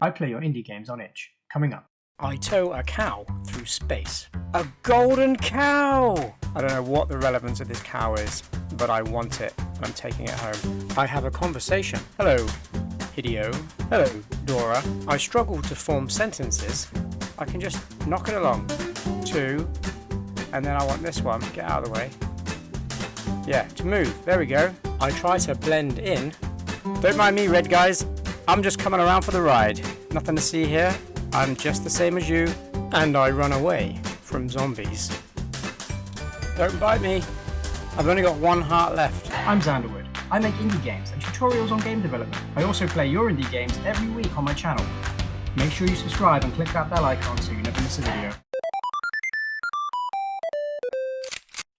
I play your indie games on itch. Coming up. I tow a cow through space. A golden cow! I don't know what the relevance of this cow is, but I want it and I'm taking it home. I have a conversation. Hello, Hideo. Hello, Dora. I struggle to form sentences. I can just knock it along. 2, and then I want this one. Get out of the way. Yeah, to move. There we go. I try to blend in. Don't mind me, red guys. I'm just coming around for the ride. Nothing to see here. I'm just the same as you. And I run away from zombies. Don't bite me. I've only got 1 heart left. I'm Xanderwood. I make indie games and tutorials on game development. I also play your indie games every week on my channel. Make sure you subscribe and click that bell icon so you never miss a video.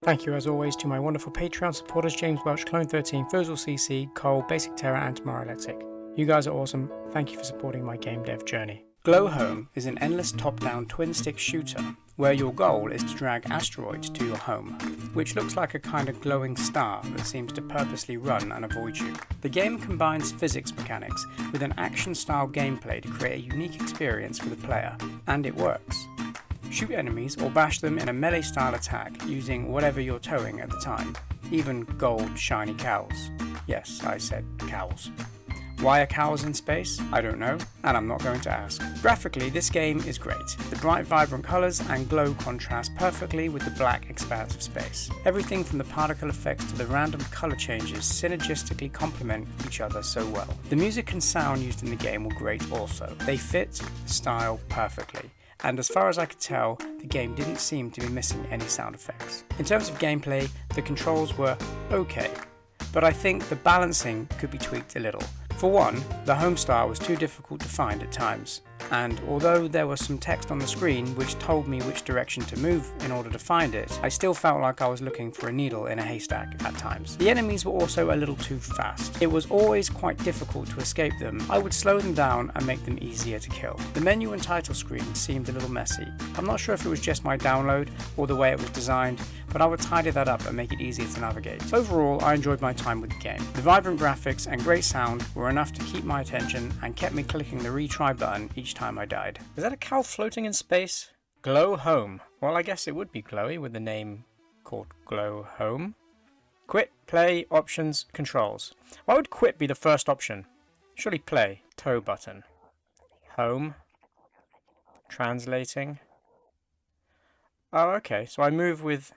Thank you as always to my wonderful Patreon supporters James Welch, Clone13, Fozil CC, Cole, Basic Terror and Tomorrow Electric. You guys are awesome. Thank you for supporting my game dev journey. Glow Home is an endless top-down twin-stick shooter where your goal is to drag asteroids to your home, which looks like a kind of glowing star that seems to purposely run and avoid you. The game combines physics mechanics with an action-style gameplay to create a unique experience for the player, and it works. Shoot enemies or bash them in a melee-style attack using whatever you're towing at the time, even gold shiny cows. Yes, I said cows. Why are cows in space? I don't know, and I'm not going to ask. Graphically, this game is great. The bright, vibrant colours and glow contrast perfectly with the black expanse of space. Everything from the particle effects to the random colour changes synergistically complement each other so well. The music and sound used in the game were great also. They fit the style perfectly. And as far as I could tell, the game didn't seem to be missing any sound effects. In terms of gameplay, the controls were okay, but I think the balancing could be tweaked a little. For one, the home star was too difficult to find at times, and although there was some text on the screen which told me which direction to move in order to find it, I still felt like I was looking for a needle in a haystack at times. The enemies were also a little too fast. It was always quite difficult to escape them. I would slow them down and make them easier to kill. The menu and title screen seemed a little messy. I'm not sure if it was just my download or the way it was designed, but I would tidy that up and make it easier to navigate. Overall, I enjoyed my time with the game. The vibrant graphics and great sound were enough to keep my attention and kept me clicking the retry button each time I died. Is that a cow floating in space? Glow Home. Well, I guess it would be glowy with the name called Glow Home. Quit, play, options, controls. Why would quit be the first option? Surely play. Tow button. Home. Translating. Oh, okay. So I move with...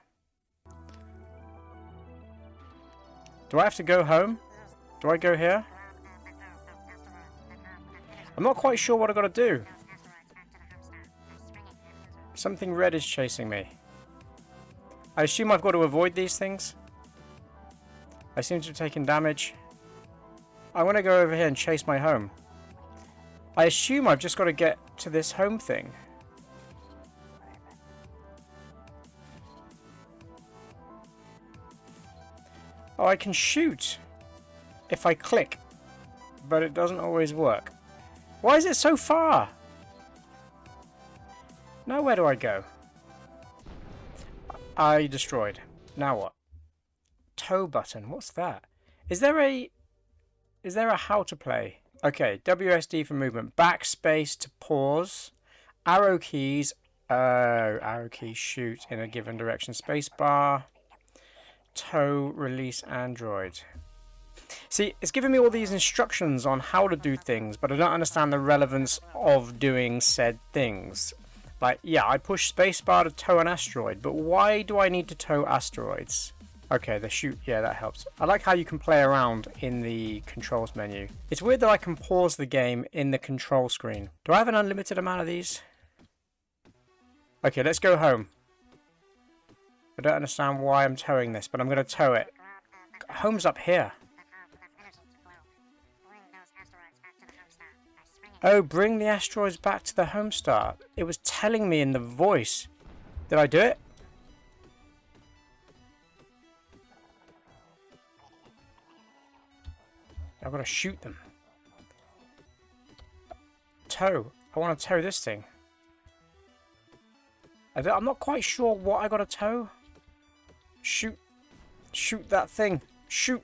Do I have to go home? Do I go here? I'm not quite sure what I've got to do. Something red is chasing me. I assume I've got to avoid these things. I seem to have taken damage. I want to go over here and chase my home. I assume I've just got to get to this home thing. Oh, I can shoot if I click, but it doesn't always work. Why is it so far? Now where do I go? I destroyed. Now what? Tow button. What's that? Is there a how to play? Okay, WSD for movement. Backspace to pause. Arrow keys. Arrow keys shoot in a given direction. Spacebar. Tow, release Android. See, it's giving me all these instructions on how to do things, but I don't understand the relevance of doing said things. Like, yeah, I push spacebar to tow an asteroid, but why do I need to tow asteroids? Okay, the shoot, yeah, that helps. I like how you can play around in the controls menu. It's weird that I can pause the game in the control screen. Do I have an unlimited amount of these? Okay, let's go home. I don't understand why I'm towing this, but I'm going to tow it. Home's up here. Oh, bring the asteroids back to the home star. It was telling me in the voice. Did I do it? I've got to shoot them. Tow. I want to tow this thing. I'm not quite sure what I got to tow. Shoot. Shoot that thing. Shoot.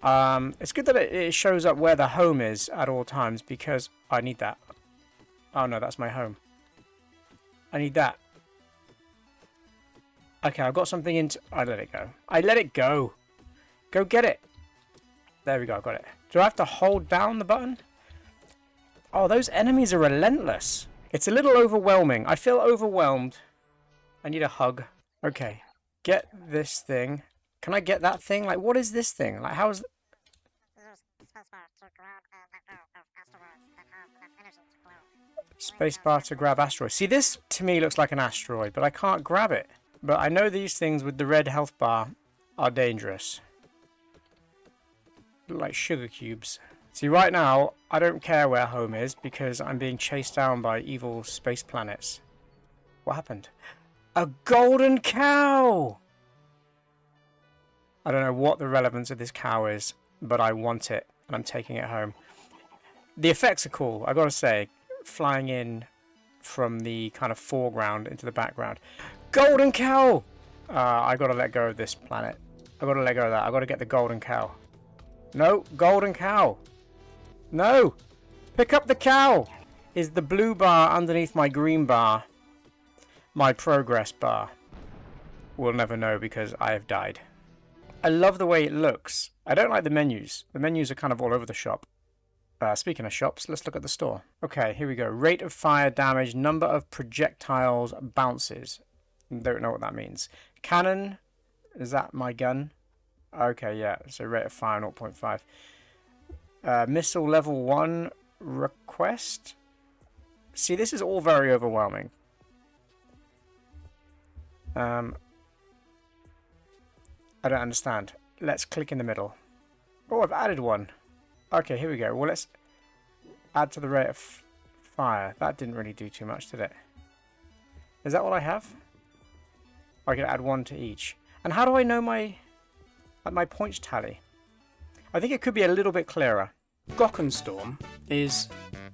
It's good that it shows up where the home is at all times, because I need that. Oh no, that's my home. I need that. Okay, I've got something into... I let it go. I let it go. Go get it. There we go, I got it. Do I have to hold down the button? Oh, those enemies are relentless. It's a little overwhelming. I feel overwhelmed. I need a hug. Okay, get this thing. Can I get that thing? Like, what is this thing? Like, how is... Spacebar to grab asteroids. See, this to me looks like an asteroid, but I can't grab it. But I know these things with the red health bar are dangerous. Look like sugar cubes. See, right now, I don't care where home is because I'm being chased down by evil space planets. What happened? A golden cow! I don't know what the relevance of this cow is, but I want it, and I'm taking it home. The effects are cool, I gotta say. Flying in from the kind of foreground into the background. Golden cow! I gotta let go of this planet. I gotta let go of that. I gotta get the golden cow. No, golden cow. No! Pick up the cow! Is the blue bar underneath my green bar my progress bar? We'll never know because I have died. I love the way it looks. I don't like the menus. The menus are kind of all over the shop. Speaking of shops, let's look at the store. Okay, here we go. Rate of fire damage, number of projectiles bounces. Don't know what that means. Cannon, is that my gun? Okay, yeah, so rate of fire 0.5. Missile level 1 request. See, this is all very overwhelming. I don't understand. Let's click in the middle. Oh, I've added one. Okay, here we go. Well, let's add to the rate of fire. That didn't really do too much, did it? Is that what I have? I can add one to each. And how do I know my points tally? I think it could be a little bit clearer. Grockenstorm is,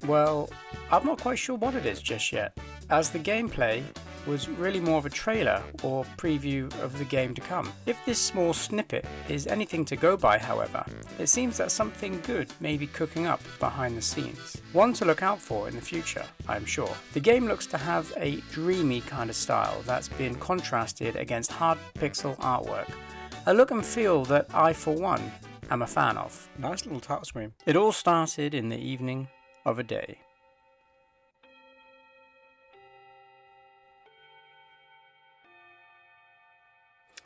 well, I'm not quite sure what it is just yet, as the gameplay was really more of a trailer or preview of the game to come. If this small snippet is anything to go by, however, it seems that something good may be cooking up behind the scenes. One to look out for in the future, I'm sure. The game looks to have a dreamy kind of style that's been contrasted against hard pixel artwork, a look and feel that I, for one, am a fan of. Nice little title screen. It all started in the evening of a day.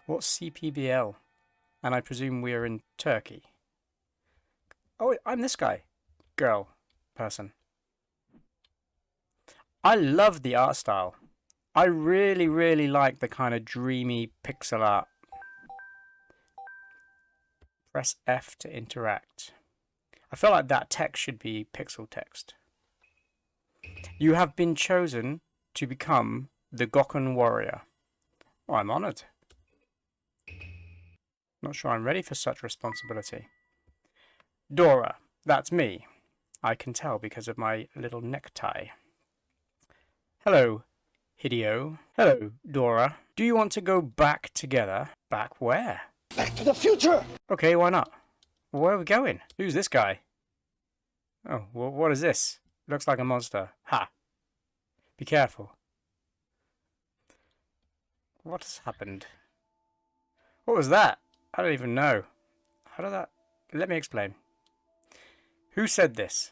What's CPBL? And I presume we are in Turkey. Oh, I'm this guy. Girl. Person. I love the art style. I really, really like the kind of dreamy pixel art. Press F to interact. I feel like that text should be pixel text. You have been chosen to become the Gokken warrior. Oh, I'm honoured. Not sure I'm ready for such responsibility. Dora, that's me. I can tell because of my little necktie. Hello, Hideo. Hello, Dora. Do you want to go back together? Back where? Back to the future! Okay, why not? Where are we going? Who's this guy? Oh, what is this? Looks like a monster. Ha! Be careful. What has happened? What was that? I don't even know. How did that... Let me explain. Who said this?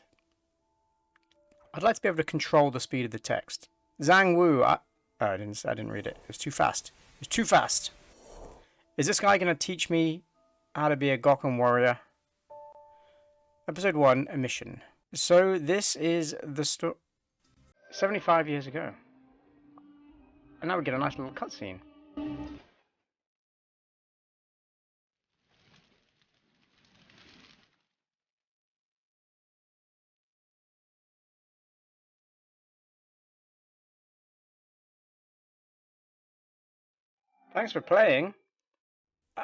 I'd like to be able to control the speed of the text. Zhang Wu... I didn't read it. It was too fast. It was too fast. Is this guy going to teach me how to be a Gokken warrior? Episode 1, a mission. So this is the story... 75 years ago. And now we get a nice little cutscene. Thanks for playing.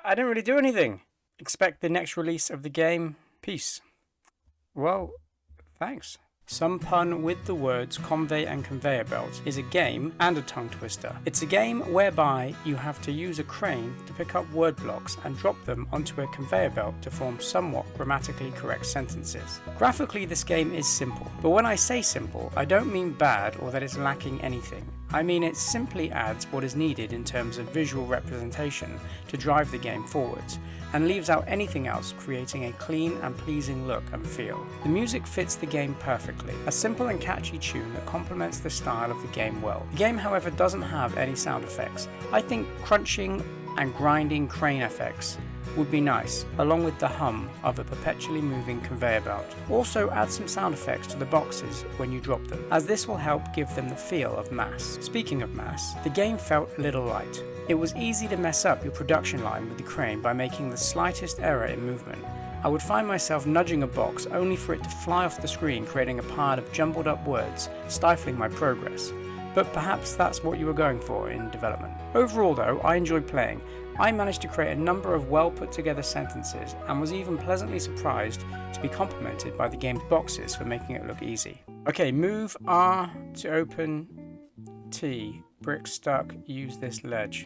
I didn't really do anything. Expect the next release of the game. Peace. Well, thanks. Some pun with the words Convey and Conveyor Belt is a game and a tongue twister. It's a game whereby you have to use a crane to pick up word blocks and drop them onto a conveyor belt to form somewhat grammatically correct sentences. Graphically, this game is simple, but when I say simple, I don't mean bad or that it's lacking anything. I mean it simply adds what is needed in terms of visual representation to drive the game forwards, and leaves out anything else, creating a clean and pleasing look and feel. The music fits the game perfectly, a simple and catchy tune that complements the style of the game well. The game, however, doesn't have any sound effects. I think crunching and grinding crane effects would be nice, along with the hum of a perpetually moving conveyor belt. Also add some sound effects to the boxes when you drop them, as this will help give them the feel of mass. Speaking of mass, the game felt a little light. It was easy to mess up your production line with the crane by making the slightest error in movement. I would find myself nudging a box only for it to fly off the screen, creating a pile of jumbled up words, stifling my progress. But perhaps that's what you were going for in development. Overall though, I enjoyed playing. I managed to create a number of well put together sentences and was even pleasantly surprised to be complimented by the game's boxes for making it look easy. Okay, move R to open, T, brick stuck, use this ledge,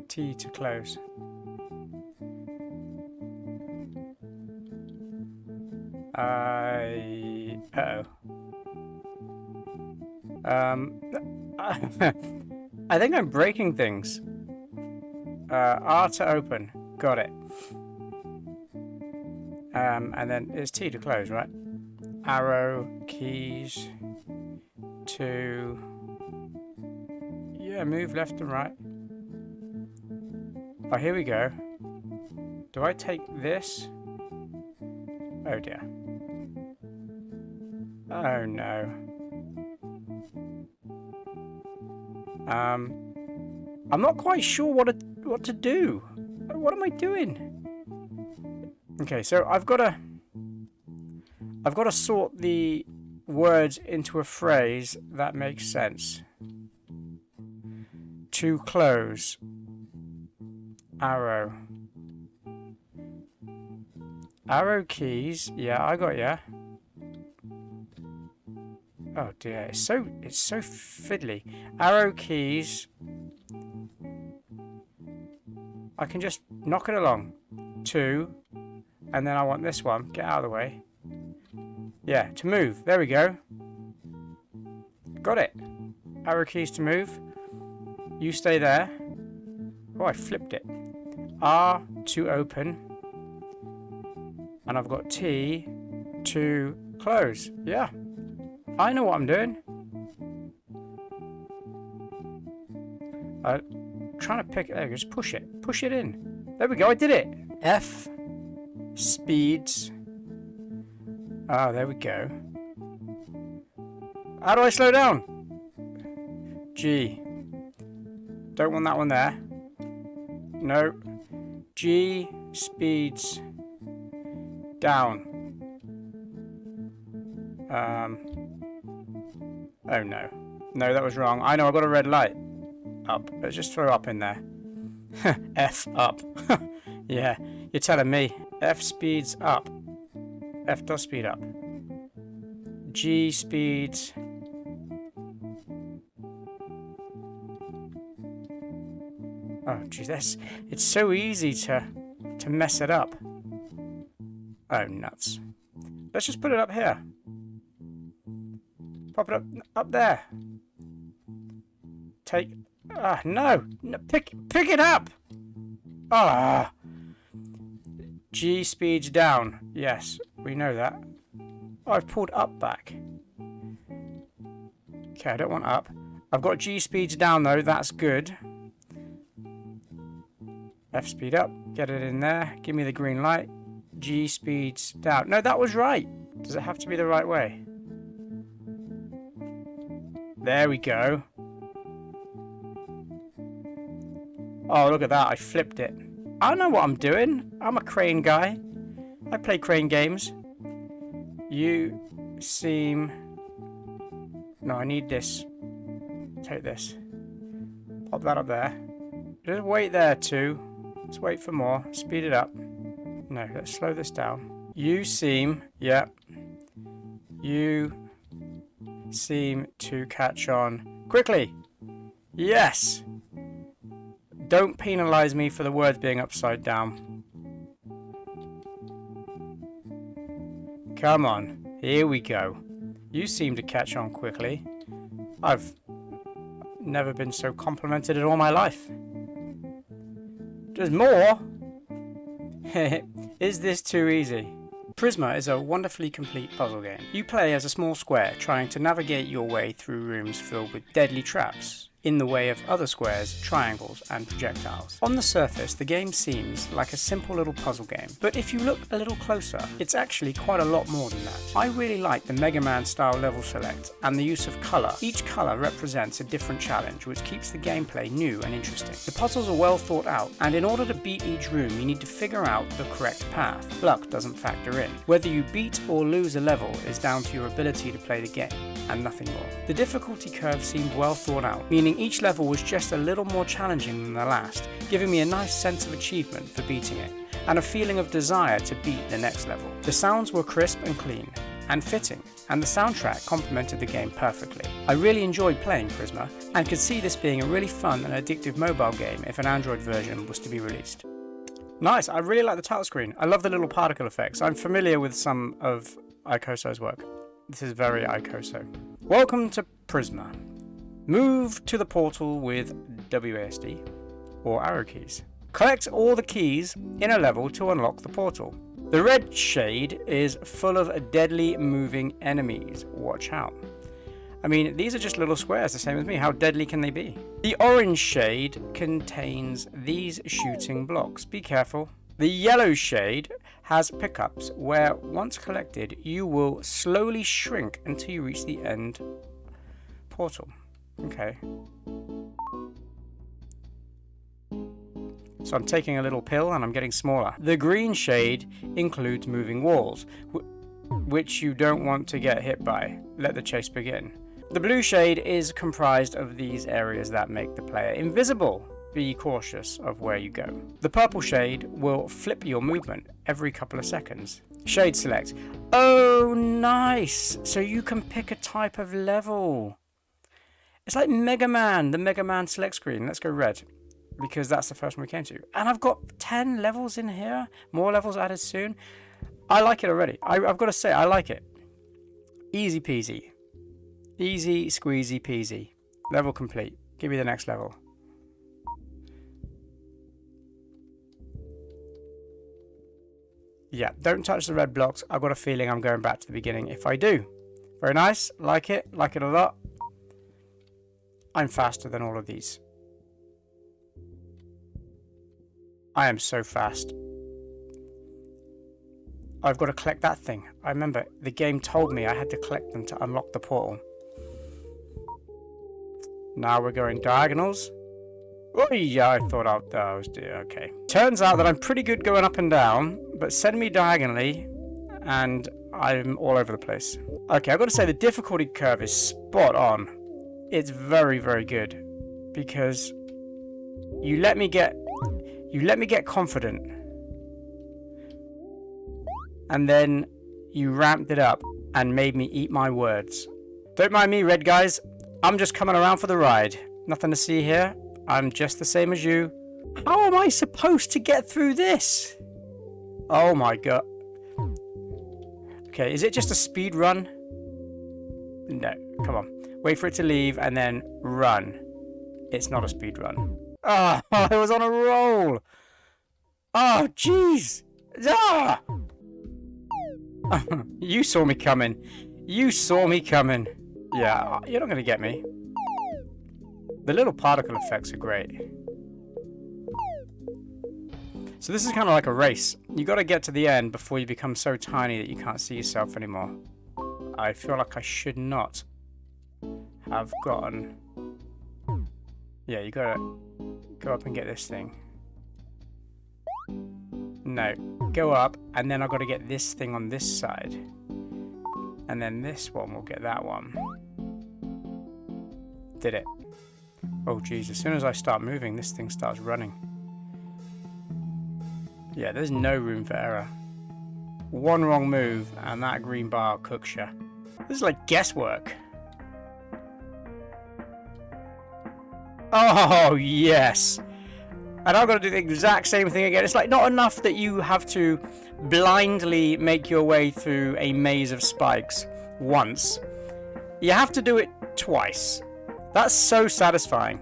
T to close. I think I'm breaking things. R to open. Got it. And then it's T to close, right? Arrow, keys, to... Yeah, move left and right. Oh, here we go. Do I take this? Oh dear. Oh no. I'm not quite sure what to do. What am I doing? Okay, so I've got to sort the words into a phrase that makes sense. To close. Arrow. Arrow keys. Yeah, I got ya. Oh dear, it's so fiddly. Arrow keys. I can just knock it along. 2. And then I want this one. Get out of the way. Yeah, to move. There we go. Got it. Arrow keys to move. You stay there. Oh, I flipped it. R to open. And I've got T to close. Yeah. I know what I'm doing. Trying to pick it there, just push it. Push it in. There we go, I did it. F speeds. Ah, there we go. How do I slow down? G. Don't want that one there. No. G speeds down. Oh no. No, that was wrong. I know, I got a red light. Up. Let's just throw up in there. F up. Yeah, you're telling me. F speeds up. F does speed up. G speeds... Oh, geez, it's so easy to mess it up. Oh, nuts. Let's just put it up here. Pop it up there. Take... Ah, no! Pick it up! Ah! G speeds down. Yes, we know that. Oh, I've pulled up back. Okay, I don't want up. I've got G speeds down though, that's good. F speed up, get it in there. Give me the green light. G speeds down. No, that was right. Does it have to be the right way? There we go. Oh, look at that. I flipped it. I know what I'm doing. I'm a crane guy. I play crane games. You seem... No, I need this. Take this. Pop that up there. Just wait there too. Let's wait for more. Speed it up. No, let's slow this down. You seem... Yeah. You seem to catch on quickly. Yes! Don't penalise me for the words being upside down. Come on, here we go. You seem to catch on quickly. I've never been so complimented in all my life. There's more? Is this too easy? Prisma is a wonderfully complete puzzle game. You play as a small square trying to navigate your way through rooms filled with deadly traps in the way of other squares, triangles and projectiles. On the surface, the game seems like a simple little puzzle game, but if you look a little closer, it's actually quite a lot more than that. I really like the Mega Man style level select and the use of colour. Each colour represents a different challenge, which keeps the gameplay new and interesting. The puzzles are well thought out, and in order to beat each room, you need to figure out the correct path. Luck doesn't factor in. Whether you beat or lose a level is down to your ability to play the game, and nothing more. The difficulty curve seemed well thought out, meaning each level was just a little more challenging than the last, giving me a nice sense of achievement for beating it, and a feeling of desire to beat the next level. The sounds were crisp and clean, and fitting, and the soundtrack complemented the game perfectly. I really enjoyed playing Prisma, and could see this being a really fun and addictive mobile game if an Android version was to be released. Nice, I really like the title screen. I love the little particle effects. I'm familiar with some of Icoso's work. This is very Icoso. Welcome to Prisma. Move to the portal with WASD or arrow keys. Collect all the keys in a level to unlock the portal. The red shade is full of deadly moving enemies. Watch out. I mean, these are just little squares, the same as me. How deadly can they be? The orange shade contains these shooting blocks. Be careful. The yellow shade has pickups where, once collected, you will slowly shrink until you reach the end portal. Okay. So I'm taking a little pill and I'm getting smaller. The green shade includes moving walls, which you don't want to get hit by. Let the chase begin. The blue shade is comprised of these areas that make the player invisible. Be cautious of where you go. The purple shade will flip your movement every couple of seconds. Shade select. Oh, nice! So you can pick a type of level. It's like Mega Man, the Mega Man select screen. Let's go red, because that's the first one we came to. And I've got 10 levels in here. More levels added soon. I like it already. I've got to say, I like it. Easy peasy. Easy squeezy peasy. Level complete. Give me the next level. Yeah, don't touch the red blocks. I've got a feeling I'm going back to the beginning if I do. Very nice. Like it a lot. I'm faster than all of these. I am so fast. I've got to collect that thing. I remember the game told me I had to collect them to unlock the portal. Now we're going diagonals. Oh yeah, I thought I was dear. Okay. Turns out that I'm pretty good going up and down, but send me diagonally and I'm all over the place. Okay, I've got to say the difficulty curve is spot on. It's very, very good because you let me get confident, and then you ramped it up and made me eat my words. Don't mind me, red guys. I'm just coming around for the ride. Nothing to see here. I'm just the same as you. How am I supposed to get through this? Oh my god. Okay, is it just a speed run? No, come on. Wait for it to leave and then run. It's not a speed run. Ah, oh, I was on a roll. Oh, jeez. Ah! You saw me coming. You saw me coming. Yeah, you're not going to get me. The little particle effects are great. So this is kind of like a race. You got to get to the end before you become so tiny that you can't see yourself anymore. I feel like I should not have gotten... Yeah, you got to go up and get this thing. No, go up, and then I've got to get this thing on this side. And then this one will get that one. Did it. Oh geez, as soon as I start moving, this thing starts running. Yeah, there's no room for error. One wrong move, and that green bar cooks you. This is like guesswork. Oh, yes. And I've got to do the exact same thing again. It's like not enough that you have to blindly make your way through a maze of spikes once. You have to do it twice. That's so satisfying.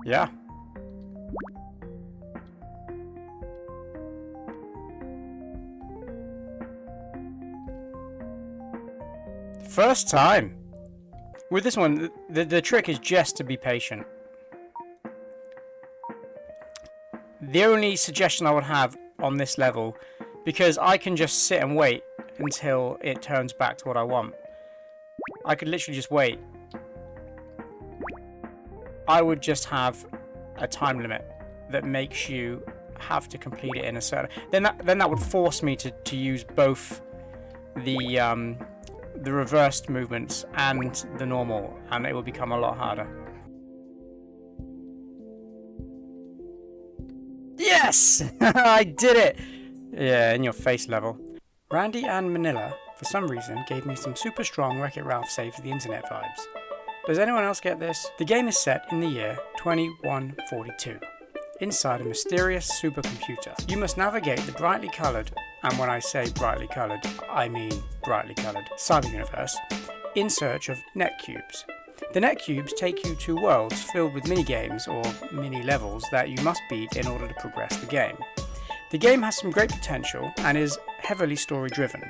Yeah. First time. With this one, the trick is just to be patient. The only suggestion I would have on this level, because I can just sit and wait until it turns back to what I want. I could literally just wait. I would just have a time limit that makes you have to complete it in a certain... Then that would force me to use both the reversed movements and the normal, and it will become a lot harder. Yes! I did it! Yeah, in your face level. Randy and Manila, for some reason, gave me some super strong Wreck-It Ralph Save the Internet vibes. Does anyone else get this? The game is set in the year 2142, inside a mysterious supercomputer. You must navigate the brightly coloured, and when I say brightly coloured, I mean brightly coloured, cyber universe, in search of net cubes. The net cubes take you to worlds filled with mini-games or mini-levels that you must beat in order to progress the game. The game has some great potential and is heavily story-driven.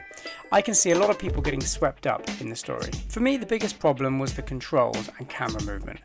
I can see a lot of people getting swept up in the story. For me, the biggest problem was the controls and camera movement.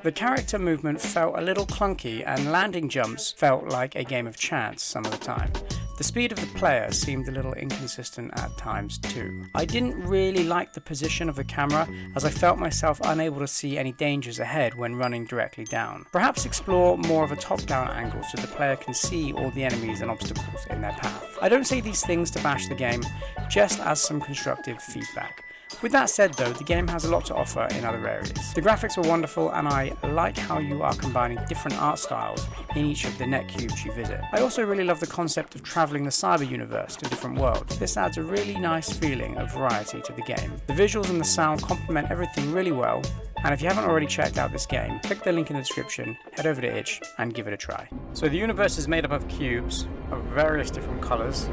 The character movement felt a little clunky and landing jumps felt like a game of chance some of the time. The speed of the player seemed a little inconsistent at times too. I didn't really like the position of the camera as I felt myself unable to see any dangers ahead when running directly down. Perhaps explore more of a top-down angle so the player can see all the enemies and obstacles in their path. I don't say these things to bash the game, just as some constructive feedback. With that said though, the game has a lot to offer in other areas. The graphics are wonderful and I like how you are combining different art styles in each of the net cubes you visit. I also really love the concept of travelling the cyber universe to different worlds. This adds a really nice feeling of variety to the game. The visuals and the sound complement everything really well, and if you haven't already checked out this game, click the link in the description, head over to itch and give it a try. So the universe is made up of cubes of various different colours.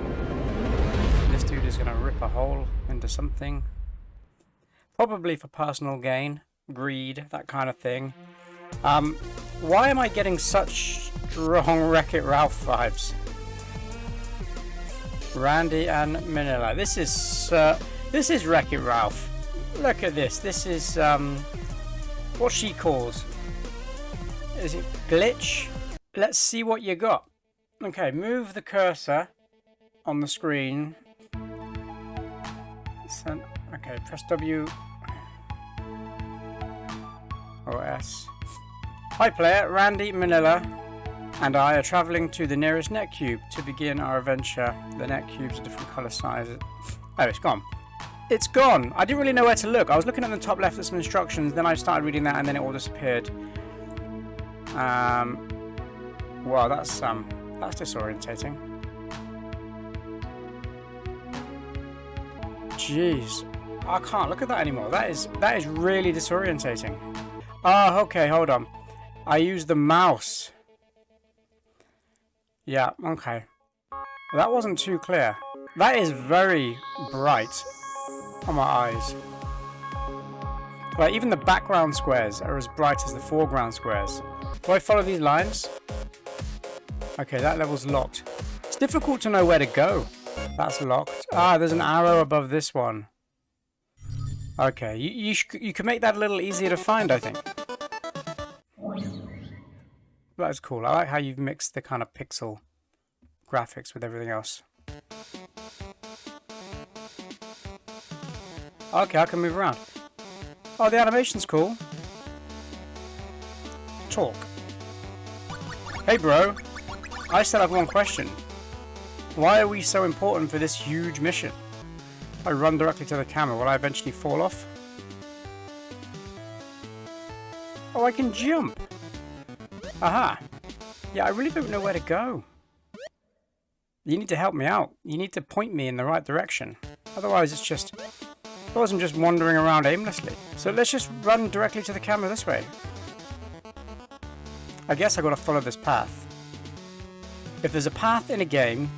This dude is going to rip a hole into something. Probably for personal gain, greed, that kind of thing. Why am I getting such strong Wreck-It Ralph vibes? Randy and Manila. This is Wreck-It Ralph. Look at this. This is what she calls. Is it glitch? Let's see what you got. Okay, move the cursor on the screen. Okay, press W or S. Hi player, Randy, Manila, and I are travelling to the nearest net cube to begin our adventure. The net cubes are different colour sizes. Oh, it's gone. It's gone! I didn't really know where to look. I was looking at the top left at some instructions, then I started reading that and then it all disappeared. Wow, that's disorientating. Jeez. I can't look at that anymore. That is really disorientating. Oh, okay, hold on. I used the mouse. Yeah, okay. That wasn't too clear. That is very bright on my eyes. Like, even the background squares are as bright as the foreground squares. Do I follow these lines? Okay, that level's locked. It's difficult to know where to go. That's locked. Ah, there's an arrow above this one. Okay, you can make that a little easier to find, I think. That is cool. I like how you've mixed the kind of pixel graphics with everything else. Okay, I can move around. Oh, the animation's cool. Talk. Hey bro, I still have one question. Why are we so important for this huge mission? If I run directly to the camera, will I eventually fall off? Oh, I can jump. Aha. Yeah, I really don't know where to go. You need to help me out. You need to point me in the right direction. Otherwise, I'm just wandering around aimlessly. So let's just run directly to the camera this way. I guess I gotta follow this path. If there's a path in a game,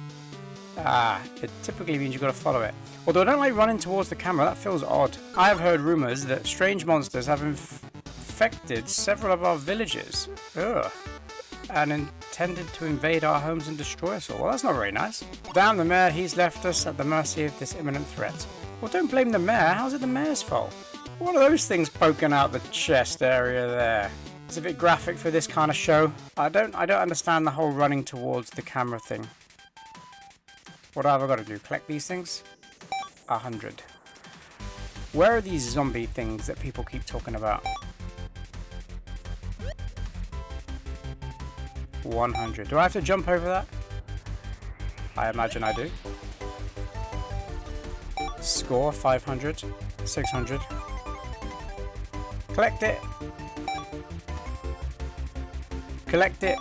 it typically means you gotta follow it. Although I don't like running towards the camera, that feels odd. I have heard rumours that strange monsters have infected several of our villages. Ugh. And intended to invade our homes and destroy us all. Well, that's not very nice. Damn the mayor, he's left us at the mercy of this imminent threat. Well, don't blame the mayor. How's it the mayor's fault? What are those things poking out the chest area there? It's a bit graphic for this kind of show. I don't understand the whole running towards the camera thing. What have I got to do? Collect these things? 100. Where are these zombie things that people keep talking about? 100. Do I have to jump over that? I imagine I do. Score 500. 600. Collect it. Collect it.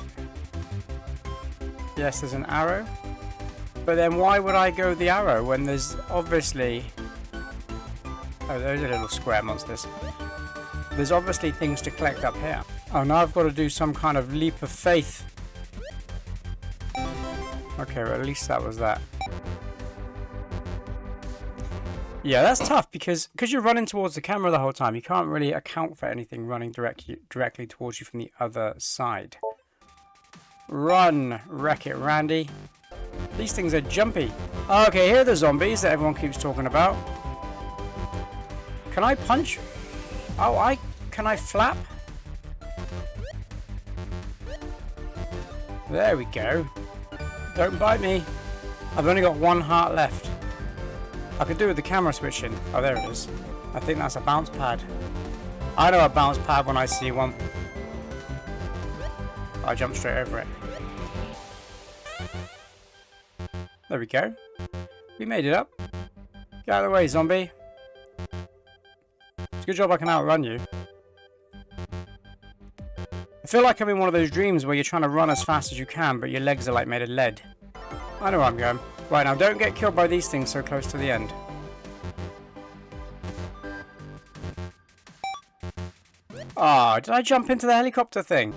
Yes, there's an arrow. But then why would I go the arrow when there's obviously... Oh, those are little square monsters. There's obviously things to collect up here. Oh, now I've got to do some kind of leap of faith. Okay, well, at least that was that. Yeah, that's tough because you're running towards the camera the whole time. You can't really account for anything running directly towards you from the other side. Run, Wreck-It Randy. These things are jumpy. Okay, here are the zombies that everyone keeps talking about. Can I punch? Oh, can I flap? There we go. Don't bite me. I've only got one heart left. I could do with the camera switching. Oh, there it is. I think that's a bounce pad. I know a bounce pad when I see one. I jump straight over it. There we go. We made it up. Get out of the way, zombie. It's a good job I can outrun you. I feel like I'm in one of those dreams where you're trying to run as fast as you can, but your legs are like made of lead. I know where I'm going. Right, now don't get killed by these things so close to the end. Ah, did I jump into the helicopter thing?